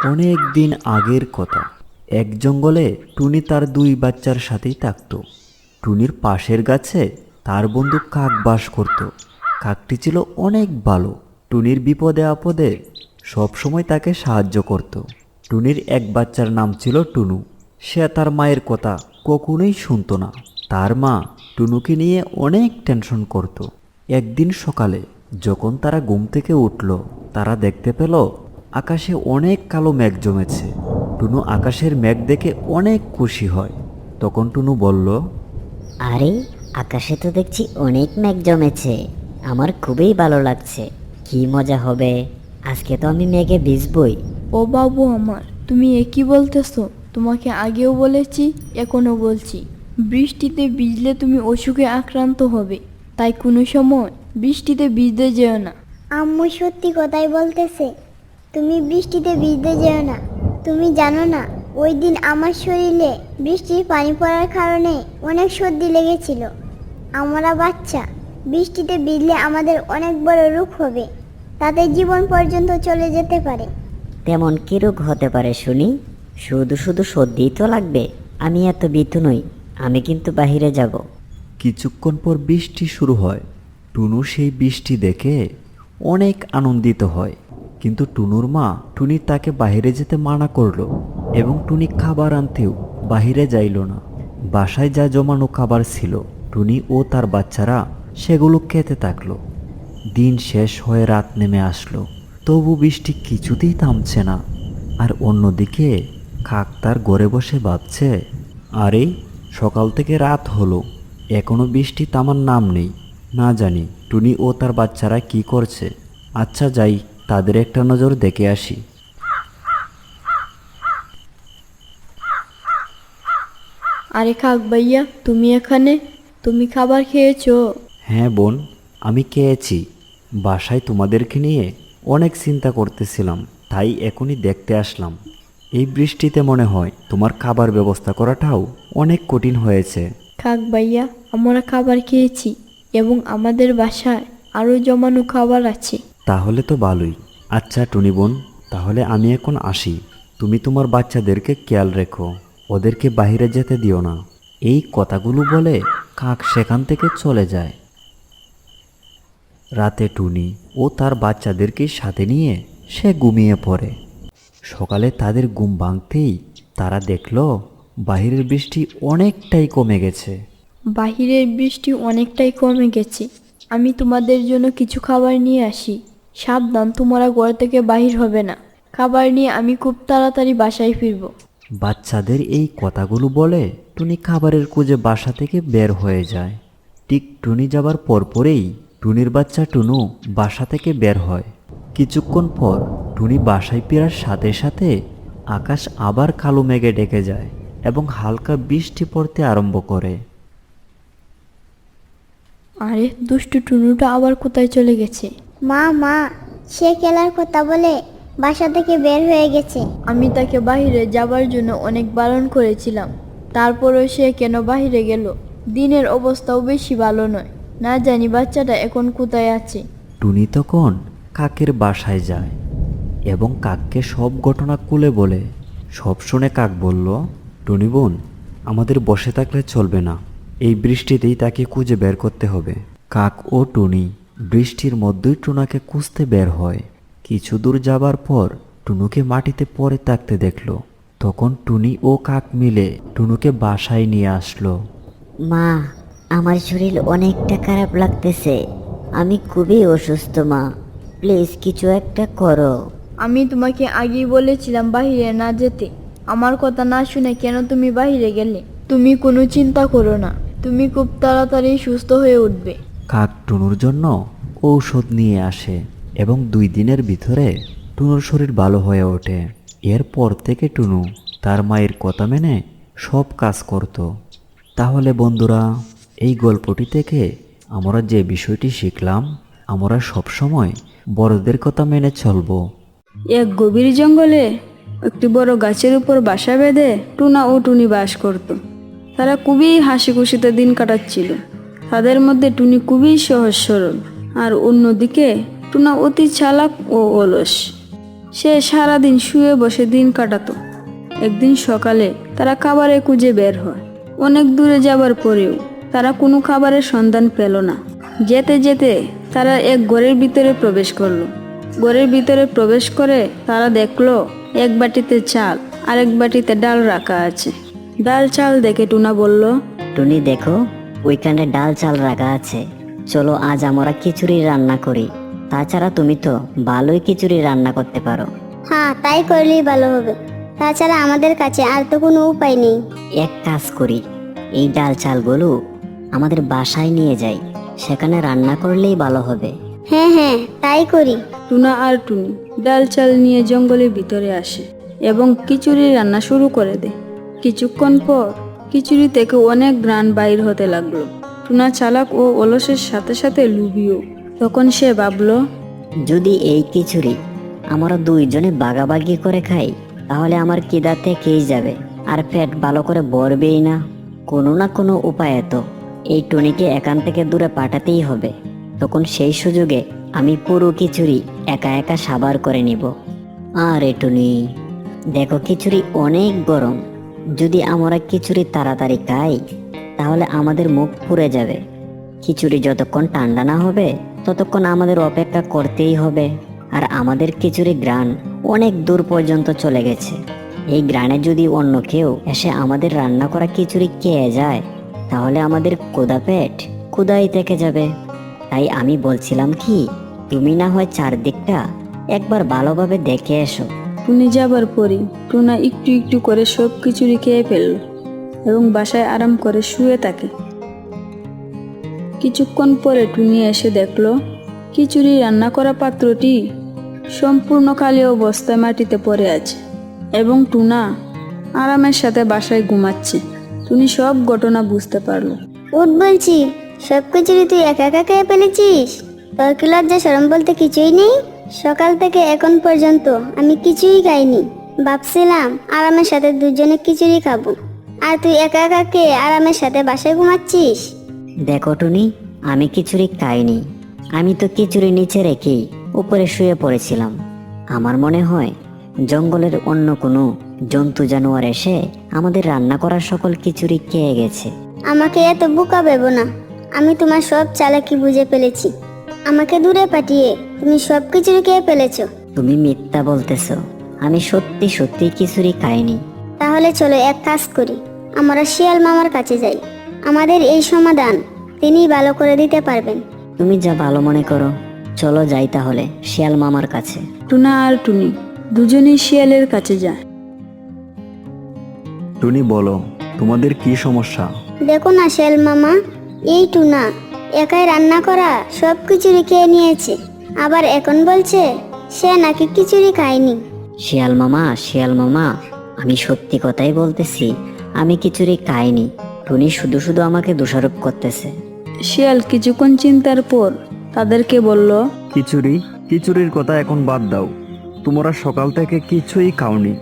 অনেক দিন আগের কথা। এক জঙ্গলে টুনি তার দুই বাচ্চার সাথেই থাকত। টুনির পাশের গাছে তার বন্ধু কাক বাস করত। কাকটি ছিল অনেক ভালো। টুনির বিপদে আপদে সবসময় তাকে সাহায্য করত। টুনির এক বাচ্চার নাম ছিল টুনু। সে তার মায়ের কথা কখনোই শুনতো না। তার মা টুনুকে নিয়ে অনেক টেনশন করত। একদিন সকালে যখন তারা ঘুম থেকে উঠল, তারা দেখতে পেল আকাশে অনেক কালো মেঘ জমেছে। টুনু আকাশের মেঘ দেখে অনেক খুশি হয়। তখন টুনু বলল, আরে, আকাশে তো দেখছি অনেক মেঘ জমেছে। আমার খুবই ভালো লাগছে। কি মজা হবে, আজকে তো আমি মেঘে ভিজবই। ও বাবু আমার, তুমি একই বলতেছো? তোমাকে আগেও বলেছি, এখনো বলছি, বৃষ্টিতে ভিজলে তুমি অসুখে আক্রান্ত হবে। তাই কোনো সময় বৃষ্টিতে ভিজতে যেও না। আম্মু সত্যি কথাই বলতেছে। তুমি বৃষ্টিতে ভিজতে যেও না। তুমি জানো না, ওই দিন আমার শরীরে বৃষ্টির পানি পড়ার কারণে অনেক সর্দি লেগেছিল। আমরা বাচ্চা, বৃষ্টিতে ভিজলে আমাদের অনেক বড় রোগ হবে, তাতে জীবন পর্যন্ত চলে যেতে পারে। তেমন কি রোগ হতে পারে শুনি? শুধু শুধু সর্দিই তো লাগবে। আমি এত ভীতু নই, আমি কিন্তু বাহিরে যাব। কিছুক্ষণ পর বৃষ্টি শুরু হয়। টুনু সেই বৃষ্টি দেখে অনেক আনন্দিত হয়। কিন্তু টুনুর মা টুনি তাকে বাইরে যেতে মানা করলো এবং টুনি খাবার আনতেও বাইরে যাইল না। বাসায় যা জমানো খাবার ছিল, টুনি ও তার বাচ্চারা সেগুলো খেতে থাকলো। দিন শেষ হয়ে রাত নেমে আসলো, তবু বৃষ্টি কিছুতেই থামছে না। আর অন্যদিকে কাক তার ঘরে বসে ভাবছে, আরে সকাল থেকে রাত হলো, এখনো বৃষ্টি থামার নাম নেই। না জানি টুনি ও তার বাচ্চারা কি করছে। আচ্ছা যাই, তাদের একটা নজর দেখে আসি। আরে কাক ভাইয়া, তুমি এখানে? তুমি খাবার খেয়েছো? হ্যাঁ বোন, আমি খেয়েছি। বাসায় তোমাদেরকে নিয়ে অনেক চিন্তা করতেছিলাম, তাই এখনই দেখতে আসলাম। এই বৃষ্টিতে মনে হয় তোমার খাবার ব্যবস্থা করাটাও অনেক কঠিন হয়েছে। কাক ভাইয়া, আমরা খাবার খেয়েছি এবং আমাদের বাসায় আরও জমানো খাবার আছে। তাহলে তো ভালোই। আচ্ছা টুনি বোন, তাহলে আমি এখন আসি। তুমি তোমার বাচ্চাদেরকে খেয়াল রেখো, ওদেরকে বাইরে যেতে দিও না। এই কথাগুলো বলে কাক সেখান থেকে চলে যায়। রাতে টুনি ও তার বাচ্চাদেরকে সাথে নিয়ে সে ঘুমিয়ে পড়ে। সকালে তাদের ঘুম ভাঙতেই তারা দেখল বাহিরের বৃষ্টি অনেকটাই কমে গেছে। বাহিরের বৃষ্টি অনেকটাই কমে গেছে। আমি তোমাদের জন্য কিছু খাবার নিয়ে আসি। সাবধান, তোমরা ঘর থেকে বাহির হবে না। খাবার নিয়ে আমি খুব তাড়াতাড়ি বাসায় ফিরব। বাচ্চাদের এই কথাগুলো বলে টুনি খাবারের খোঁজে বাসা থেকে বের হয়ে যায়। ঠিক টুনি যাবার পরপরেই টুনির বাচ্চা টুনু বাসা থেকে বের হয়। কিছুক্ষণ পর টুনি বাসায় ফেরার সাথে সাথে আকাশ আবার কালো মেঘে ঢেকে যায় এবং হালকা বৃষ্টি পড়তে আরম্ভ করে। আরে, দুষ্টু টুনুটা আবার কোথায় চলে গেছে? মা মা, সে খেলার কথা বলে বাসা থেকে বের হয়ে গেছে। আমি তাকে বাইরে যাবার জন্য অনেক বারণ করেছিলাম, তারপরেও সে কেন বাইরে গেল? দিনের অবস্থাও বেশি ভালো নয়। না জানি বাচ্চাটা এখন কোথায় আছে। টুনি তখন কাকের বাসায় যায় এবং কাককে সব ঘটনা খুলে বলে। সব শুনে কাক বলল, টুনি বোন, আমাদের বসে থাকলে চলবে না। এই বৃষ্টিতেই তাকে খুঁজে বের করতে হবে। কাক ও টুনি বৃষ্টির মধ্যেই টুনাকে খুঁজতে বের হয়। কিছু দূর যাবার পর টুনুকে মাটিতে পড়ে থাকতে দেখলো। তখন টুনি ও কাক মিলে টুনুকে বাসায় নিয়ে আসলো। মা, আমার শরীর অনেকটা খারাপ লাগতেছে। আমি খুবই অসুস্থ মা, প্লিজ কিছু একটা করো। আমি তোমাকে আগেই বলেছিলাম বাইরে না যেতে। আমার কথা না শুনে কেন তুমি বাইরে গেলে? তুমি কোনো চিন্তা করো না, তুমি খুব তাড়াতাড়ি সুস্থ হয়ে উঠবে। কাক টুনুর জন্য ঔষধ নিয়ে আসে এবং 2 দিনের ভিতরে টুনুর শরীর ভালো হয়ে ওঠে। এরপর থেকে টুনু তার মায়ের কথা মেনে সব কাজ করত। তাহলে বন্ধুরা, এই গল্পটি থেকে আমরা যে বিষয়টি শিখলাম, আমরা সবসময় বড়দের কথা মেনে চলব। এক গভীর জঙ্গলে একটি বড় গাছের উপর বাসা বেঁধে টুনা ও টুনি বাস করত। তারা খুবই হাসি খুশিতে দিন কাটাচ্ছিল। তাদের মধ্যে টুনি খুবই সহজ সরল, আর অন্যদিকে টুনা অতি চালাক ও অলস। সে সারাদিন শুয়ে বসে দিন কাটাতো। একদিন সকালে তারা খাবারের খুঁজে বের হয়। অনেক দূরে যাবার পরেও তারা কোনো খাবারের সন্ধান পেল না। যেতে যেতে তারা এক ঘরের ভিতরে প্রবেশ করলো। ঘরের ভিতরে প্রবেশ করে তারা দেখলো এক বাটিতে চাল আর এক বাটিতে ডাল রাখা আছে। ডাল চাল দেখে টুনা বলল, টুনি দেখো, ওইখানে ডাল চাল রাখা আছে, চলো আজ আমরা খিচুড়ি রান্না করি। তাছাড়া তুমি তো ভালোই খিচুড়ি রান্না করতে পারো। হ্যাঁ, তাই করলেই ভালো হবে। তাছাড়া আমাদের কাছে আর তো কোনো উপায় নেই। এক কাজ করি, এই ডাল চালগুলো আমাদের বাসায় নিয়ে যাই, সেখানে রান্না করলেই ভালো হবে। হ্যাঁ হ্যাঁ, তাই করি। টুনা আর টুনি ডাল চাল নিয়ে জঙ্গলের ভিতরে আসে এবং খিচুড়ি রান্না শুরু করে দেয়। কিছুক্ষণ পর খিচুড়ি থেকে অনেক ঘ্রাণ বাইর হতে লাগলো। টুনা চালাক ও অলসের সাথে সাথে লুবিও। তখন সে ভাবলো, যদি এই খিচুড়ি আমরা দুইজনে ভাগাভাগি করে খাই, তাহলে আমার খিদা থেকেই যাবে আর পেট ভালো করে ভরবেই না। কোনো না কোনো উপায়ে তো এই টুনিকে এখান থেকে দূরে পাঠাতেই হবে। তখন সেই সুযোগে আমি পুরো খিচুড়ি একা একা সাবার করে নিব। আরে টুনি, দেখো খিচুড়ি অনেক গরম, যদি আমরা খিচুড়ি তাড়াতাড়ি খাই তাহলে আমাদের মুখ পুড়ে যাবে। খিচুড়ি যতক্ষণ ঠান্ডা না হবে ততক্ষণ আমাদের অপেক্ষা করতেই হবে। আর আমাদের খিচুড়ি ঘ্রাণ অনেক দূর পর্যন্ত চলে গেছে। এই ঘ্রাণে যদি অন্য কেউ এসে আমাদের রান্না করা খিচুড়ি খেয়ে যায়, তাহলে আমাদের ক্ষুধা পেট ক্ষুধাই থেকে যাবে। তাই আমি বলছিলাম কি, তুমি না হয় চারদিকটা একবার ভালোভাবে দেখে এসো। টুনি যাবার পরই টুনা একটু একটু করে সব খিচুড়ি খেয়ে ফেলল এবং বাসায় আরাম করে শুয়ে থাকে। কিছুক্ষণ পরে টুনি এসে দেখলো খিচুড়ি রান্না করা পাত্রটি সম্পূর্ণ খালি অবস্থায় মাটিতে পড়ে আছে এবং টুনা আরামের সাথে বাসায় ঘুমাচ্ছে। টুনি সব ঘটনা বুঝতে পারলো। উঠ বলছি, সব খিচুড়ি তুই একা একা খেয়ে ফেলেছিস? তোর কি লজ্জা শরম বলতে কিছুই নেই? সকাল থেকে এখন পর্যন্ত আমি কিছুই খাইনি। ভাবছিলাম আরামের সাথে দুজনে খিচুড়ি খাবো, আর তুই একা একা খেয়ে আরামের সাথে বাসায় ঘুমাচ্ছিস। দেখো টুনি, আমি খিচুড়ি খাইনি। আমি তো খিচুড়ি নিচে রেখেই উপরে শুয়ে পড়েছিলাম। আমার মনে হয় জঙ্গলের অন্য কোনো জন্তু জানোয়ার এসে আমাদের রান্না করা সকল খিচুড়ি খেয়ে গেছে। আমাকে এত বোকা ভেবো না, আমি তোমার সব চালাকি বুঝে ফেলেছি। আমাকে দূরে পাঠিয়ে তুমি সব খিচুড়ি খেয়ে ফেলেছো। তুমি মিথ্যা বলতেছো, আমি সত্যি সত্যি খিচুড়ি খাইনি। তাহলে চলো এক কাজ করি, আমরা শিয়াল মামার কাছে যাই। আমাদের এই সমাধান তিনি ভালো করে দিতে পারবেন। তুমি যা ভালো মনে করো, চলো যাই তাহলে শিয়াল মামার কাছে। টুনা আর টুনি দুজনেই শিয়ালের কাছে যায়। টুনি বলো, তোমাদের কি সমস্যা? দেখো না শিয়াল মামা, এই টুনা একাই রান্না করা সব খিচুড়ি খেয়ে নিয়েছে, আবার এখন বলছে সে নাকি খিচুড়ি খায়নি। শিয়াল মামা, আমি সত্যি কথাই বলতেছি, আমি খিচুড়ি খাইনি। টুনি শুধু শুধু আমাকে দোষারোপ করতেছে। শিয়াল কিছুক্ষণ চিন্তার পর তাদেরকে বলল, খিচুড়ির কথা এখন বাদ দাও। তোমরা সকাল থেকে কিছুই খাওনি।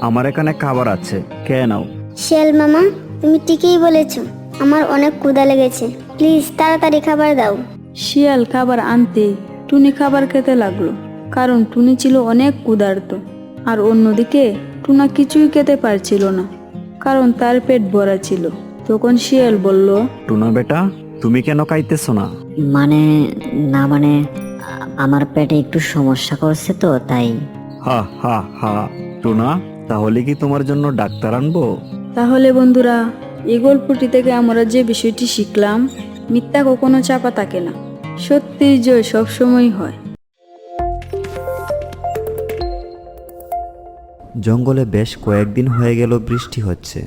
আমার এখানে খাবার আছে, খেয়ে নাও। শিয়াল মামা, তুমি ঠিকই বলেছো, আমার অনেক ক্ষুধা লেগেছে, প্লিজ তাড়াতাড়ি খাবার দাও। শিয়াল খাবার আনতে টুনি খাবার খেতে লাগলো, কারণ টুনি ছিল অনেক ক্ষুধার্ত। আর অন্যদিকে টুনা কিছুই খেতে পারছিল না, কারণ তার পেট ভরা ছিল। তখন শিয়াল বলল, টুনা বেটা, তুমি কেন খাইতেছো না? মানে আমার পেটে একটু সমস্যা করছে তো তাই। হা হা হা। টুনা, তাহলে কি তোমার জন্য ডাক্তার আনবো? তাহলে বন্ধুরা, এই গল্পটি থেকে আমরা যে বিষয়টি শিখলাম, মিথ্যা কখনো চাপা থাকে না, সত্যির জয় সবসময় হয়। জঙ্গলে বেশ কয়েকদিন হয়ে গেল বৃষ্টি হচ্ছে।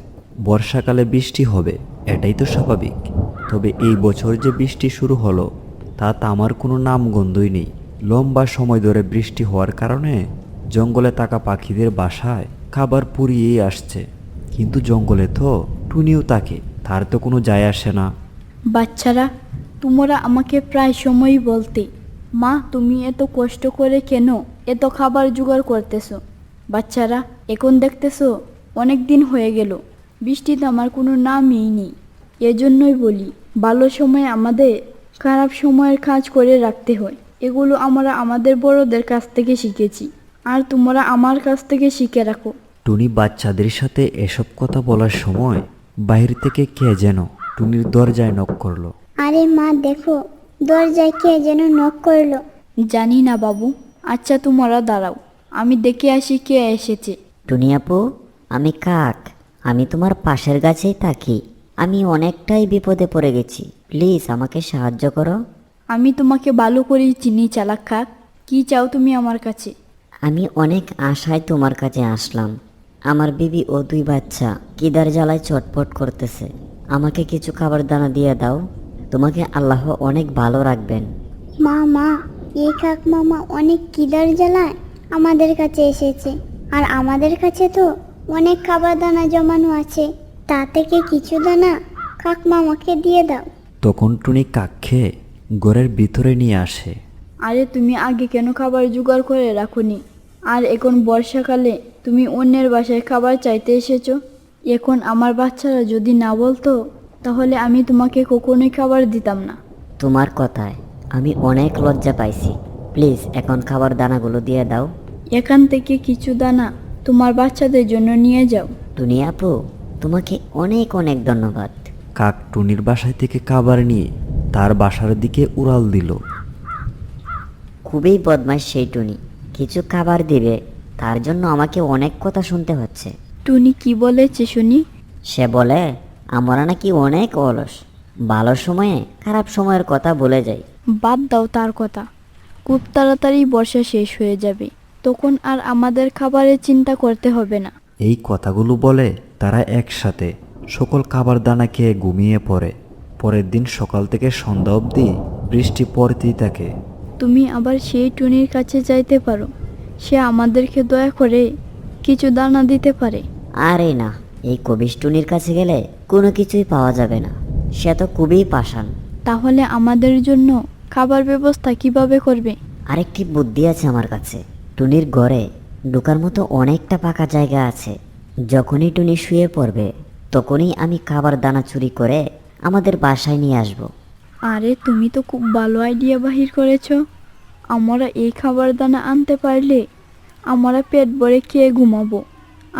বর্ষাকালে বৃষ্টি হবে, এটাই তো স্বাভাবিক। তবে এই বছর যে বৃষ্টি শুরু হলো, তা আমার কোনো নামগন্ধই নেই। লম্বা সময় ধরে বৃষ্টি হওয়ার কারণে জঙ্গলে থাকা পাখিদের বাসায় খাবার পুড়িয়েই আসছে। কিন্তু জঙ্গলে তো টুনিও থাকে, তার তো কোনো যায় আসে না। বাচ্চারা, তোমরা আমাকে প্রায় সময়ই বলতে, মা তুমি এত কষ্ট করে কেন এত খাবার জোগাড় করতেছো? বাচ্চারা, এখন দেখতেছো অনেক দিন হয়ে গেল, বৃষ্টিতে আমার কোনো নামই নেই। এজন্যই বলি, ভালো সময় আমাদের খারাপ সময়ের কাজ করে রাখতে হয়। এগুলো আমরা আমাদের বড়দের কাছ থেকে শিখেছি। আর তোমরা আমার কাছ থেকে শিখে রাখো। টুনি বাচ্চাদের সাথে এসব কথা বলার সময় বাইরে থেকে কে যেন টুনির দরজায় নক করলো। আরে মা দেখো, দরজায় কে যেন নক করলো। জানি না বাবু। আচ্ছা তোমরা দাঁড়াও, আমি দেখে আসি কে এসেছে। টুনি আপু, আমি কাক। আমি তোমার পাশের গাছেই থাকি। আমি অনেকটাই বিপদে পড়ে গেছি, প্লিজ আমাকে সাহায্য করো। আমি তোমাকে ভালো করেই চিনি চালাক কাক। কি চাও তুমি আমার কাছে? আমি অনেক আশায় তোমার কাছে আসলাম। আমার বিবি ও 2 বাচ্চা কিদার জ্বালায় চটপট করতেছে। আমাকে কিছু খাবার দানা দিয়ে দাও। তোমাকে আল্লাহ অনেক ভালো রাখবেন। মা, এই কাক মামা অনেক কিদার জ্বালায় আমাদের কাছে এসেছে। আর আমাদের কাছে তো অনেক খাবার দানা জমানো আছে, তা থেকে কিছু দানা কাক মামাকে দিয়ে দাও। তখন টুনি কাককে ঘরের ভিতরে নিয়ে আসে। আরে তুমি আগে কেন খাবার জোগাড় করে রাখোনি? আর এখন বর্ষাকালে তুমি অন্যের বাসায় খাবার চাইতে এসেছো। এখন আমার বাচ্চারা যদি না বলতো তাহলে আমি তোমাকে কখনোই খাবার দিতাম না। তোমার কথায় আমি অনেক লজ্জা পাইছি। প্লিজ এখন খাবার দানাগুলো দিয়ে দাও। এখান থেকে কিছু দানা তোমার বাচ্চাদের জন্য নিয়ে যাও। টুনি আপু, তোমাকে অনেক অনেক ধন্যবাদ। কাক টুনির বাসায় থেকে খাবার নিয়ে তার বাসার দিকে উড়াল দিল। খুবই বদমাশ সেই টুনি। কিছু খাবার দিবে, তার জন্য আমাকে অনেক কথা শুনতে হচ্ছে। টুনি কি বলেছে শুনি? সে বলে আমরা নাকি অনেক অলস, ভালো সময়ে খারাপ সময়ের কথা ভুলে যাই। বাদ দাও তার কথা। খুব তাড়াতাড়ি বর্ষা শেষ হয়ে যাবে, তখন আর আমাদের খাবারের চিন্তা করতে হবে না। এই কথাগুলো বলে তারা একসাথে সকল খাবার দানা খেয়ে ঘুমিয়ে পড়ে। পরের দিন সকাল থেকে সন্ধ্যা অবধি বৃষ্টি পড়তেই থাকে। তুমি আবার সেই টুনির কাছে যাইতে পারো। সে আমাদেরকে দয়া করে কিছু দানা দিতে পারে। আরে না, এই কবিশ টুনির কাছে গেলে কোনো কিছুই পাওয়া যাবে না। সে তো খুবই পাষাণ। তাহলে আমাদের জন্য খাবার ব্যবস্থা কিভাবে করবে? আরেকটি বুদ্ধি আছে আমার কাছে। টুনির ঘরে ঢোকার মতো অনেকটা ফাঁকা জায়গা আছে। যখনই টুনি শুয়ে পড়বে তখনই আমি খাবার দানা চুরি করে আমাদের বাসায় নিয়ে আসব। আরে তুমি তো খুব ভালো আইডিয়া বাহির করেছো। আমরা এই খাবার দানা আনতে পারলে আমরা পেট ভরে খেয়ে ঘুমাবো,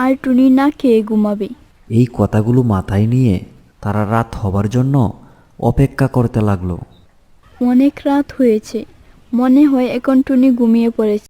আর টুনি না খেয়ে ঘুমাবে। এই কথাগুলো মাথায় নিয়ে তারা রাত হবার জন্য অপেক্ষা করতে লাগলো। অনেক রাত হয়েছে, মনে হয় এখন টুনি ঘুমিয়ে পড়েছে।